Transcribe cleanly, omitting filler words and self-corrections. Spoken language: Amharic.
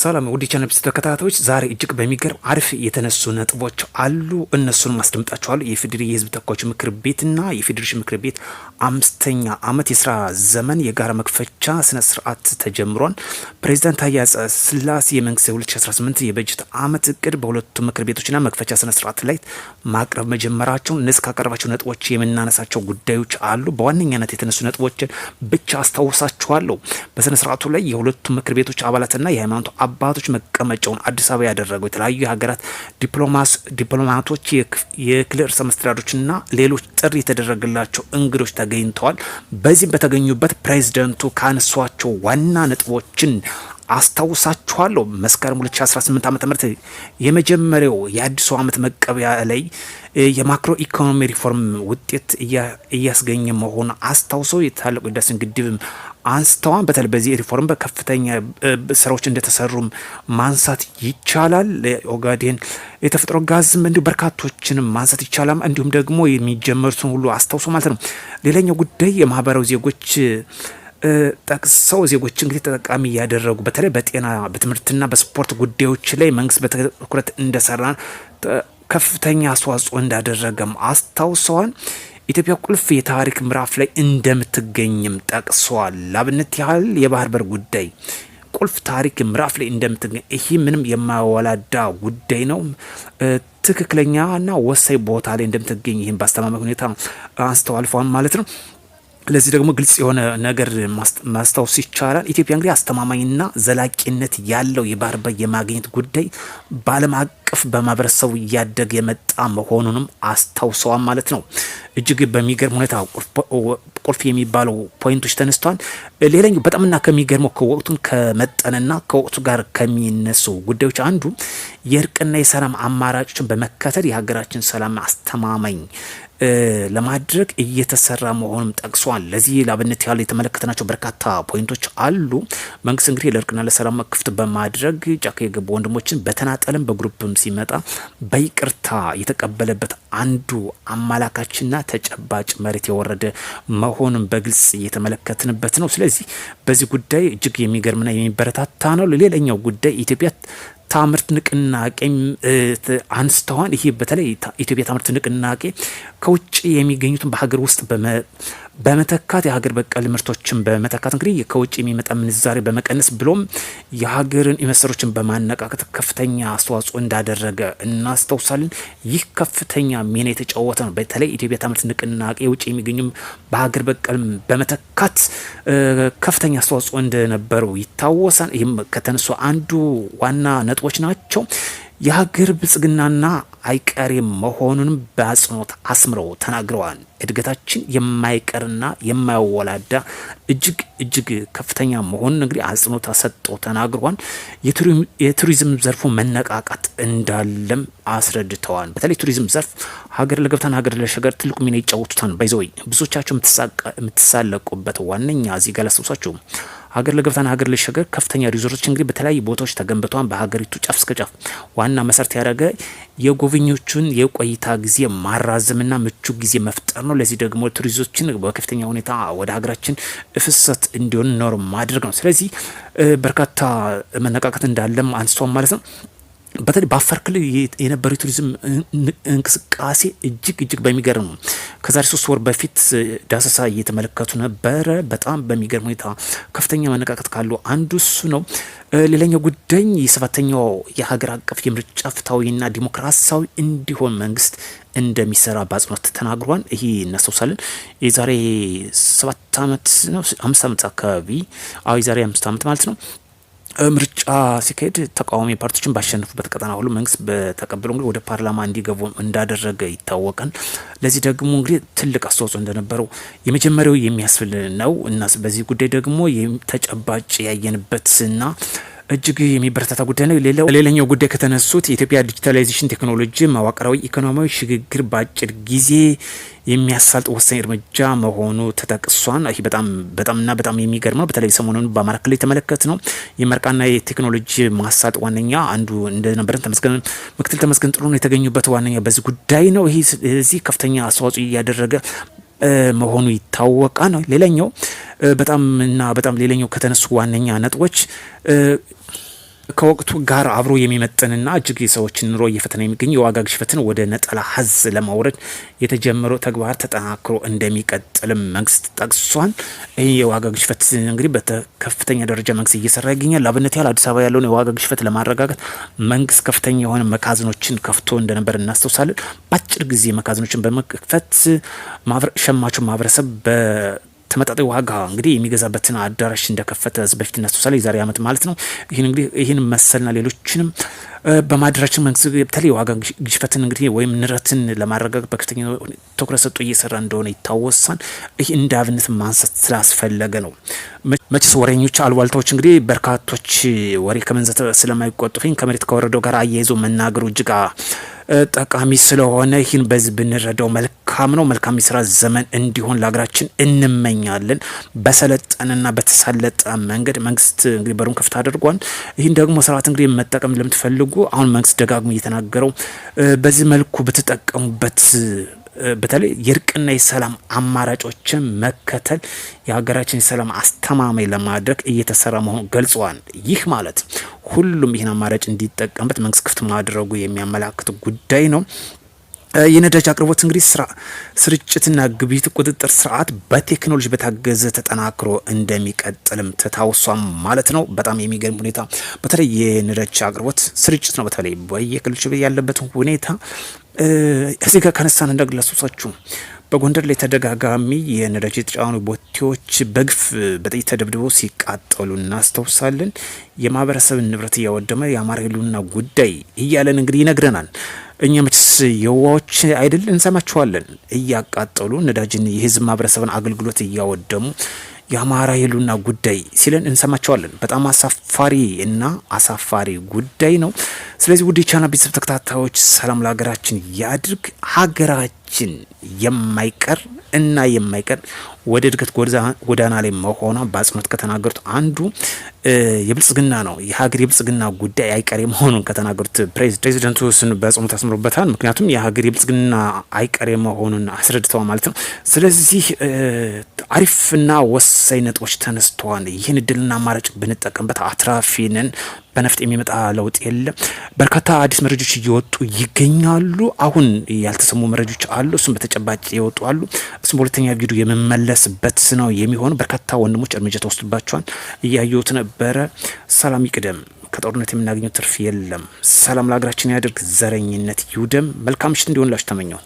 ሰላም ወዲ ቻናል ተከታታዮች፣ ዛሬ እጅግ በሚገርም አሪፍ የተነሱ ነጥቦች አሉ። እነሱን ማስደምጣችኋለሁ። የፌዴሪ የህዝብ ተወካዮች ምክር ቤትና የፌዴሬሽን ምክር ቤት 5ኛ ዓመት የስራ ዘመን የጋራ መክፈቻ ስነ ስርዓት ተጀምሯል። ፕሬዝዳንት ታዬ አጽቀሥላሴ የመንግስት 2018 የበጀት ዓመት እቅድ በሁለቱ ምክር ቤቶችና መክፈቻ ስነ ስርዓት ላይ ማቅረብ መጀመራቸው፣ እነዚህ ካቀረባቸው ነጥቦች የምናነሳቸው ጉዳዮች አሉ። በዋነኛነት የተነሱ ነጥቦችን ብቻ አስታውሳችኋለሁ። በስነ ስርዓቱ ላይ የሁለቱ ምክር ቤቶች አባላትና የሃይማኖት አባቶች መቀመጫውን አዲስ አበባ ያደረገው የተለያዩ የሀገራት ዲፕሎማቶች፣ የክልል ርዕሰ መስተዳድሮችና ሌሎች ጥሪ የተደረገላቸው እንግዶች ተገኝተዋል። በዚህም በተገኙበት ፕሬዝዳንቱ ካነሷቸው ዋና ነጥቦችን አስታውሳችኋለሁ። መስከረም 2018 ዓ.ም የመጀመሪያው የአዲሱ ዓመት መቀበያ ላይ የማክሮ ኢኮኖሚ ሪፎርም ውጤት እያስገኘ መሆኑ አስታውሰው የታላቁ ህዳሴ ግድብም አንስተዋል። በተለይ በዚህ ሪፎርም በከፍተኛ ስራዎች እንደተሰሩም ማንሳት ይቻላል። ኦጋዴን የተፈጥሮ ጋዝም እንዲሁ በርካቶችንም ማንሳት ይቻላል። እንዲሁም ደግሞ የሚጀመሩትን ሁሉ አስታውሶ ማለት ነው። ሌላኛው ጉዳይ የማህበራዊ ዜጎች ጠቅሰው ዜጎች እንግዲህ ተጠቃሚ ያደረጉ በተለይ በጤና በትምህርትና በስፖርት ጉዳዮች ላይ መንግስት በትኩረት እንደሰራ ከፍተኛ አስተዋጽኦ እንዳደረገም አስታውሰዋል። ኢትዮጵያ ቁልፍ የታሪክ ምዕራፍ ላይ እንደምትገኝም ጠቅሰዋል። ላብነት ያህል የባህር በር ጉዳይ ቁልፍ ታሪክ ምዕራፍ ላይ እንደምትገኝ ይህ ምንም የማወላዳ ጉዳይ ነው። ትክክለኛና ወሳኝ ቦታ ላይ እንደምትገኝ ይህን በአስተማማኝ ሁኔታ አንስተዋልፈዋል ማለት ነው። ለዚህ ደግሞ ግልጽ የሆነ ነገር ማስታወስ ይቻላል። ኢትዮጵያ እንግዲህ አስተማማኝና ዘላቂነት ያለው የባህር በር የማግኘት ጉዳይ በዓለም አቀፍ በማህበረሰቡ እያደገ የመጣ መሆኑንም አስታውሰዋል ማለት ነው። እጅግ በሚገርም ሁኔታ ቁልፍ የሚባለው ፖይንቶች ተነስተዋል። ሌላኛው በጣምና ከሚገርመው ከወቅቱን ከመጠንና ከወቅቱ ጋር ከሚነሱ ጉዳዮች አንዱ የእርቅና የሰላም አማራጮችን በመከተል የሀገራችን ሰላም አስተማማኝ ለማድረግ እየተሰራ መሆኑን ጠቅሷል። ለዚህ ላብነት ያህል የተመለከተናቸው በርካታ ፖይንቶች አሉ። መንግስት እንግዲህ ለእርቅና ለሰላም ክፍት በማድረግ ጫካ የገቡ ወንድሞችን በተናጠልም በግሩፕም ሲመጣ በይቅርታ የተቀበለበት አንዱ አመላካችና ተጨባጭ መሬት የወረደ መሆኑን በግልጽ እየተመለከትንበት ነው። ስለዚህ በዚህ ጉዳይ እጅግ የሚገርምና የሚበረታታ ነው። ሌላኛው ጉዳይ ኢትዮጵያ ታምርት ንቅናቄ አንስተዋል። ይሄ በተለይ ኢትዮጵያ ታምርት ንቅናቄ ከውጭ የሚገኙትን በሀገር ውስጥ በመተካት የሀገር በቀል ምርቶችን በመተካት እንግዲህ ከውጭ የሚመጣ ምንዛሬ በመቀነስ ብሎም የሀገርን ኢንቨስተሮችን በማነቃቀት ከፍተኛ አስተዋጽኦ እንዳደረገ እናስታውሳለን። ይህ ከፍተኛ ሚና የተጫወተ ነው። በተለይ ኢትዮጵያ ታምርት ንቅናቄ ውጭ የሚገኙ በሀገር በቀል በመተካት ከፍተኛ አስተዋጽኦ እንደነበረው ይታወሳል። ይህም ከተነሱ አንዱ ዋና ነጥቦች ናቸው። የሀገር ብልጽግናና አይቀሬ መሆኑንም በአጽንኦት አስምረው ተናግረዋል። እድገታችን የማይቀርና የማይወላዳ እጅግ ከፍተኛ መሆኑን እንግዲህ አጽንኦት ሰጥተው ተናግረዋል። የቱሪዝም ዘርፉ መነቃቃት እንዳለም አስረድተዋል። በተለይ ቱሪዝም ዘርፍ ሀገር ለገብታና ሀገር ለሸገር ትልቁ ሚና ይጫወቱታል። ባይዘወይ ብዙዎቻቸው የምትሳለቁበት ዋነኛ እዚህ ጋር ላስታውሳችሁ ሀገር ለገብታና ሀገር ለሸገር ከፍተኛ ሪዞርቶች እንግዲህ በተለያዩ ቦታዎች ተገንብተዋል። በሀገሪቱ ጫፍ እስከ ጫፍ ዋና መሰረት ያደረገ የጎብኚዎቹን የቆይታ ጊዜ ማራዘምና ምቹ ጊዜ መፍጠር ነው። ለዚህ ደግሞ ቱሪስቶችን በከፍተኛ ሁኔታ ወደ ሀገራችን ፍሰት እንዲሆን ኖር ማድረግ ነው። ስለዚህ በርካታ መነቃቀት እንዳለም አንስቷል ማለት ነው። በተለይ በአፋር ክልል የነበረው ቱሪዝም እንቅስቃሴ እጅግ በሚገርም ነው። ከዛሬ 3 ወር በፊት ዳሰሳ እየተመለከቱ ነበረ። በጣም በሚገርም ሁኔታ ከፍተኛ መነቃቀት ካለው አንዱ እሱ ነው። ሌላኛው ጉዳይ የሰባተኛው የሀገር አቀፍ የምርጫ ፍትሐዊና ዲሞክራሲያዊ እንዲሆን መንግስት እንደሚሰራ በአጽንኦት ተናግሯል። ይሄ እናስታውሳለን። የዛሬ 7 ዓመት ነው 5 ዓመት አካባቢ የዛሬ 5 ዓመት ማለት ነው ምርጫ ሲካሄድ ተቃዋሚ ፓርቲዎችን ባሸነፉበት ቀጠና ሁሉ መንግስት በተቀበለው እንግዲህ ወደ ፓርላማ እንዲገቡ እንዳደረገ ይታወቃል። ለዚህ ደግሞ እንግዲህ ትልቅ አስተዋጽኦ እንደነበረው የመጀመሪያው የሚያስብል ነው እና በዚህ ጉዳይ ደግሞ ተጨባጭ ያየንበትና እጅግ የሚበረታታ ጉዳይ ነው። ሌላኛው ጉዳይ ከተነሱት የኢትዮጵያ ዲጂታላይዜሽን ቴክኖሎጂ መዋቅራዊ ኢኮኖሚያዊ ሽግግር በአጭር ጊዜ የሚያሳልጥ ወሳኝ እርምጃ መሆኑ ተጠቅሷል። ይህ በጣም የሚገርም ነው። በተለይ ሰሞኑን በአማራ ክልል የተመለከት ነው የመርቃና የቴክኖሎጂ ማሳልጥ ዋነኛ አንዱ እንደነበረን ምክትል ተመስገን ጥሩነህ የተገኙበት ዋነኛ በዚህ ጉዳይ ነው። ይህ እዚህ ከፍተኛ አስተዋጽኦ እያደረገ መሆኑ ይታወቃል። ሌላኛው በጣም ሌላኛው ከተነሱ ዋነኛ ነጥቦች ከወቅቱ ጋር አብሮ የሚመጥንና እጅግ የሰዎችን ኑሮ እየፈተነ የሚገኝ የዋጋ ግሽበትን ወደ ነጠላ ሀዝ ለማውረድ የተጀመረው ተግባር ተጠናክሮ እንደሚቀጥልም መንግስት ጠቅሷል። ይህ የዋጋ ግሽበት እንግዲህ በከፍተኛ ደረጃ መንግስት እየሰራ ይገኛል። ለአብነት ያህል አዲስ አበባ ያለውን የዋጋ ግሽበት ለማረጋጋት መንግስት ከፍተኛ የሆነ መካዝኖችን ከፍቶ እንደነበር እናስታውሳለን። በአጭር ጊዜ መካዝኖችን በመክፈት ሸማቹ ማህበረሰብ ተመጣጣኝ ዋጋ እንግዲህ የሚገዛበትን አዳራሽ እንደከፈተ በፊት እናስታውሳለን። የዛሬ ዓመት ማለት ነው። ይህን መሰልና ሌሎችንም በማድራችን መንግስት በተለይ ዋጋ ግሽበትን እንግዲህ ወይም ንረትን ለማረጋጋት በከፍተኛ ትኩረት ሰጥቶ እየሰራ እንደሆነ ይታወሳል። ይህ እንደ አብነት ማንሳት ስላስፈለገ ነው። መቼስ ወሬኞች አሉባልታዎች እንግዲህ በርካቶች ወሬ ከመንዘት ስለማይቆጥፉኝ ከመሬት ከወረደው ጋር አያይዞ መናገሩ እጅግ ጠቃሚ ስለሆነ ይህን በዚህ ብንረዳው መልካም ነው። መልካም የስራ ዘመን እንዲሆን ለሀገራችን እንመኛለን። በሰለጠንና በተሳለጠ መንገድ መንግስት እንግዲህ በሩን ክፍት አድርጓል። ይህን ደግሞ ስርዓት እንግዲህ መጠቀም ለምትፈልጉ አሁን መንግስት ደጋግሞ እየተናገረው በዚህ መልኩ ብትጠቀሙበት በተለይ የእርቅና የሰላም አማራጮችን መከተል የሀገራችን የሰላም አስተማማኝ ለማድረግ እየተሰራ መሆኑን ገልጸዋል። ይህ ማለት ሁሉም ይህን አማራጭ እንዲጠቀምበት መንግስት ክፍት ማድረጉ የሚያመላክት ጉዳይ ነው። የነዳጅ አቅርቦት እንግዲህ ስርጭትና ግብይት ቁጥጥር ስርዓት በቴክኖሎጂ በታገዘ ተጠናክሮ እንደሚቀጥልም ተታውሷም ማለት ነው። በጣም የሚገርም ሁኔታ በተለይ የነዳጅ አቅርቦት ስርጭት ነው። በተለይ በየክልሉ ያለበት ሁኔታ እዚህ ጋር ከነሳን እንደግለጹሳችሁ በጎንደር ላይ ተደጋጋሚ የነዳጅ የተጫኑ ቦቴዎች በግፍ በጥይት ተደብድበው ሲቃጠሉ እናስታውሳለን። የማህበረሰብን ንብረት እያወደመ የአማራ ህልውና ጉዳይ እያለን እንግዲህ ይነግረናል። እኛ መችስ የዋዎች አይደል እንሰማቸዋለን። እያቃጠሉ ነዳጅን የህዝብ ማህበረሰብን አገልግሎት እያወደሙ የአማራ ህልውና ጉዳይ ሲለን እንሰማቸዋለን። በጣም አሳፋሪ እና አሳፋሪ ጉዳይ ነው። ስለዚህ ውድ የቻናል ቤተሰብ ተከታታዮች ሰላም ለሀገራችን ያድርግ። ሀገራችን የማይቀር ወደ እድገት ጎዳና ላይ መሆኗ በአጽንኦት ከተናገሩት አንዱ የብልጽግና ነው። የሀገር የብልጽግና ጉዳይ አይቀሬ መሆኑን ከተናገሩት ፕሬዚደንቱ በአጽንኦት አስምሮበታል። ምክንያቱም የሀገር የብልጽግና አይቀሬ መሆኑን አስረድተዋል ማለት ነው። ስለዚህ አሪፍና ወሳኝ ነጥቦች ተነስተዋል። ይህን እድልና አማራጭ ብንጠቀምበት አትራፊ ነን። በነፍጥ የሚመጣ ለውጥ የለም። በርካታ አዲስ መረጃዎች እየወጡ ይገኛሉ። አሁን ያልተሰሙ መረጃዎች አሉ። እሱም በተጨባጭ የወጡ አሉ። እሱም በሁለተኛ ቪዲዮ የምመለስበት ነው የሚሆነው። በርካታ ወንድሞች እርምጃ ተወስዶባቸዋል። እያየሁት ነበረ። ሰላም ይቅደም። ከጦርነት የምናገኘው ትርፍ የለም። ሰላም ለሀገራችን ያድርግ። ዘረኝነት ይውደም። መልካም ምሽት እንዲሆንላችሁ ተመኘው።